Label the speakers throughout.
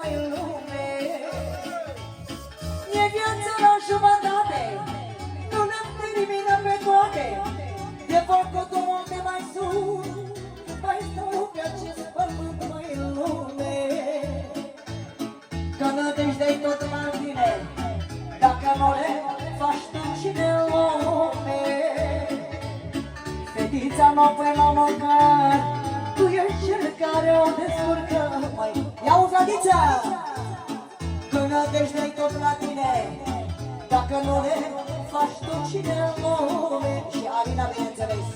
Speaker 1: mai în lume. E viața la jumătate, nu ne-am terminat pe toate. E făcut unde mai sus, mai stau pe acest pământ mai în lume. Că nădejdea-i tot la tine, dacă nu le faci tu și de lume. Fetița n-o pui la măcar, tu ești cel care o descurcă. Mai ia-uzi, Adița! Că nădejdea-i tot la tine, dacă nu le faci tu și de lume. Și Alina, bineînțeles,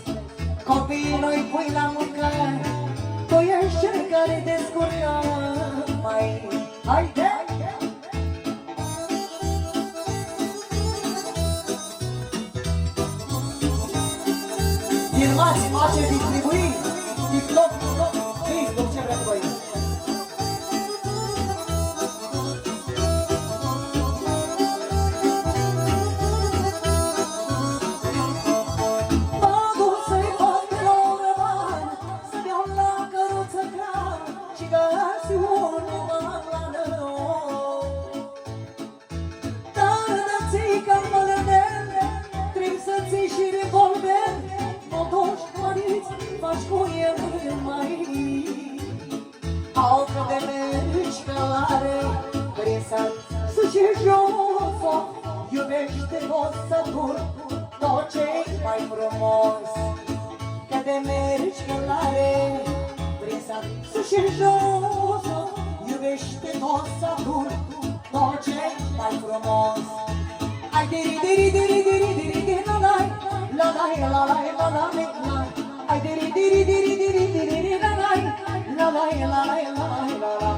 Speaker 1: copiii noi pui la muncă, tu ești cel care descurcă. Mai haide! Filmați, face, distribui, TikTok, Facebook, ce vreți voi. Faci cu el mai altă de mergi călare, vrei să suce jos-o, iubește-o să dur tot ce-i mai frumos. Că de mergi călare, vrei să suce jos-o, iubește-o să dur tot ce-i mai frumos. Ai diri diri diri diri diri diri la la la la la la la la. Ay diri diri diri diri diri la la la la la la la la.